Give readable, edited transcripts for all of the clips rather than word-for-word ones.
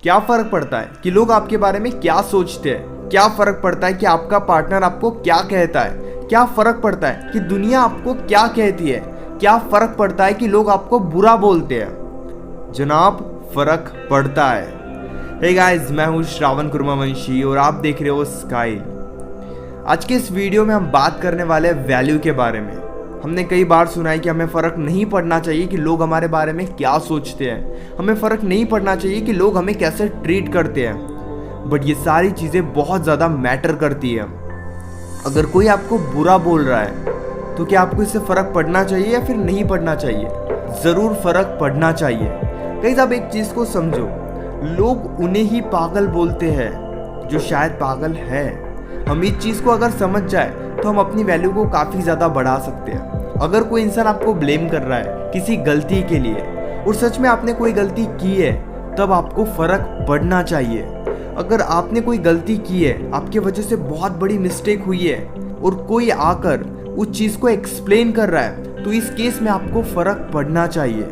क्या फर्क पड़ता है कि लोग आपके बारे में क्या सोचते हैं? क्या फर्क पड़ता है कि आपका पार्टनर आपको क्या कहता है? क्या फर्क पड़ता है कि दुनिया आपको क्या कहती है? क्या फर्क पड़ता है कि लोग आपको बुरा बोलते हैं? जनाब, फर्क पड़ता है। हे गाइस, मैं हूं श्रावण कुर्मावंशी और आप देख रहे हो स्काई। आज के इस वीडियो में हम बात करने वाले हैं वैल्यू के बारे में। हमने कई बार सुना है कि हमें फ़र्क नहीं पड़ना चाहिए कि लोग हमारे बारे में क्या सोचते हैं। हमें फ़र्क नहीं पड़ना चाहिए कि लोग हमें कैसे ट्रीट करते हैं। बट ये सारी चीज़ें बहुत ज़्यादा मैटर करती है। अगर कोई आपको बुरा बोल रहा है तो क्या आपको इससे फ़र्क पड़ना चाहिए या फिर नहीं पड़ना चाहिए? ज़रूर फ़र्क पड़ना चाहिए। कई आप एक चीज़ को समझो, लोग उन्हें ही पागल बोलते हैं जो शायद पागल है। हम इस चीज़ को अगर समझ जाए तो हम अपनी वैल्यू को काफ़ी ज़्यादा बढ़ा सकते हैं। अगर कोई इंसान आपको ब्लेम कर रहा है किसी गलती के लिए और सच में आपने कोई गलती की है, तब आपको फ़र्क पड़ना चाहिए। अगर आपने कोई गलती की है, आपके वजह से बहुत बड़ी मिस्टेक हुई है और कोई आकर उस चीज़ को एक्सप्लेन कर रहा है, तो इस केस में आपको फ़र्क पड़ना चाहिए।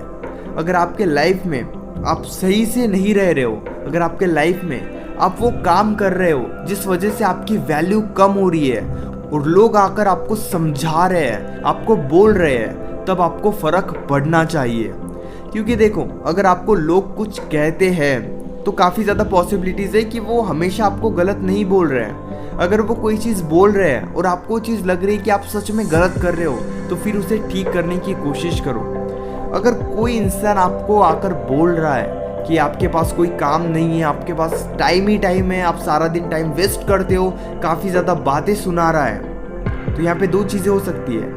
अगर आपके लाइफ में आप सही से नहीं रह रहे हो, अगर आपके लाइफ में आप वो काम कर रहे हो जिस वजह से आपकी वैल्यू कम हो रही है और लोग आकर आपको समझा रहे हैं, आपको बोल रहे हैं, तब आपको फ़र्क पड़ना चाहिए। क्योंकि देखो, अगर आपको लोग कुछ कहते हैं तो काफ़ी ज़्यादा पॉसिबिलिटीज़ है कि वो हमेशा आपको गलत नहीं बोल रहे हैं। अगर वो कोई चीज़ बोल रहे हैं और आपको चीज़ लग रही है कि आप सच में गलत कर रहे हो, तो फिर उसे ठीक करने की कोशिश करो। अगर कोई इंसान आपको आकर बोल रहा है कि आपके पास कोई काम नहीं है, आपके पास टाइम ही टाइम है, आप सारा दिन टाइम वेस्ट करते हो, काफ़ी ज़्यादा बातें सुना रहा है, तो यहाँ पे दो चीज़ें हो सकती है।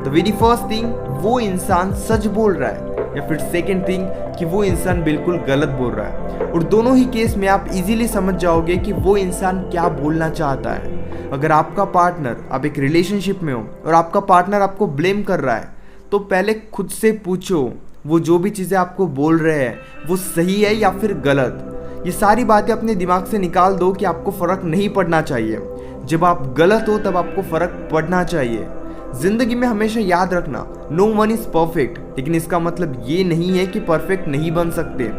द वेरी फर्स्ट थिंग, वो इंसान सच बोल रहा है, या फिर सेकेंड थिंग कि वो इंसान बिल्कुल गलत बोल रहा है। और दोनों ही केस में आप इजीली समझ जाओगे कि वो इंसान क्या बोलना चाहता है। अगर आपका पार्टनर, आप एक रिलेशनशिप में हो और आपका पार्टनर आपको ब्लेम कर रहा है, तो पहले खुद से पूछो वो जो भी चीज़ें आपको बोल रहे हैं वो सही है या फिर गलत। ये सारी बातें अपने दिमाग से निकाल दो कि आपको फ़र्क नहीं पड़ना चाहिए। जब आप गलत हो तब आपको फ़र्क पड़ना चाहिए। ज़िंदगी में हमेशा याद रखना, नो वन इज़ परफेक्ट, लेकिन इसका मतलब ये नहीं है कि परफेक्ट नहीं बन सकते।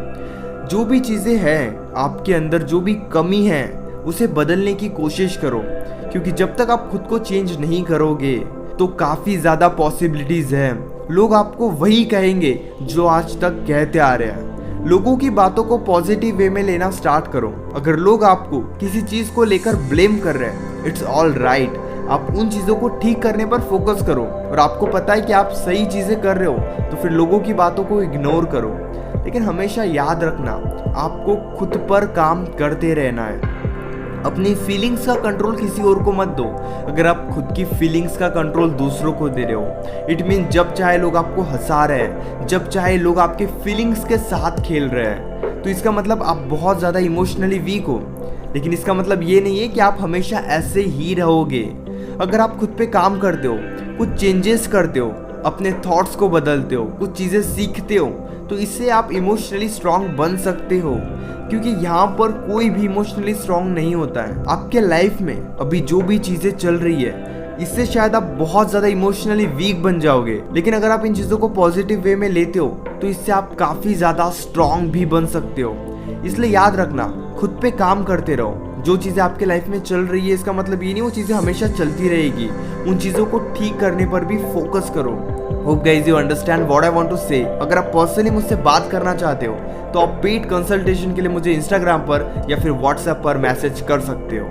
जो भी चीज़ें हैं आपके अंदर, जो भी कमी है, उसे बदलने की कोशिश करो। क्योंकि जब तक आप खुद को चेंज नहीं करोगे तो काफ़ी ज़्यादा पॉसिबिलिटीज़ हैं लोग आपको वही कहेंगे जो आज तक कहते आ रहे हैं। लोगों की बातों को पॉजिटिव वे में लेना स्टार्ट करो। अगर लोग आपको किसी चीज़ को लेकर ब्लेम कर रहे हैं, इट्स ऑल राइट। आप उन चीज़ों को ठीक करने पर फोकस करो और आपको पता है कि आप सही चीज़ें कर रहे हो, तो फिर लोगों की बातों को इग्नोर करो। लेकिन हमेशा याद रखना, आपको खुद पर काम करते रहना है। अपनी फीलिंग्स का कंट्रोल किसी और को मत दो। अगर आप खुद की फीलिंग्स का कंट्रोल दूसरों को दे रहे हो, इट मीन जब चाहे लोग आपको हंसा रहे हैं, जब चाहे लोग आपके फीलिंग्स के साथ खेल रहे हैं, तो इसका मतलब आप बहुत ज़्यादा इमोशनली वीक हो। लेकिन इसका मतलब ये नहीं है कि आप हमेशा ऐसे ही रहोगे। अगर आप खुद पे काम करते हो, कुछ चेंजेस करते हो, अपने थॉट्स को बदलते हो, कुछ चीज़ें सीखते हो, तो इससे आप इमोशनली स्ट्रांग बन सकते हो। क्योंकि यहाँ पर कोई भी इमोशनली स्ट्रांग नहीं होता है। आपके लाइफ में अभी जो भी चीज़ें चल रही है, इससे शायद आप बहुत ज़्यादा इमोशनली वीक बन जाओगे। लेकिन अगर आप इन चीज़ों को पॉजिटिव वे में लेते हो, तो इससे आप काफ़ी ज़्यादा स्ट्रांग भी बन सकते हो। इसलिए याद रखना, खुद पे काम करते रहो। जो चीज़ें आपके लाइफ में चल रही है, इसका मतलब ये नहीं वो चीज़ें हमेशा चलती रहेगी। उन चीज़ों को ठीक करने पर भी फोकस करो। Hope guys you understand what I want to say. अगर आप पर्सनली मुझसे बात करना चाहते हो तो आप पेड कंसल्टेशन के लिए मुझे इंस्टाग्राम पर या फिर व्हाट्सएप पर मैसेज कर सकते हो।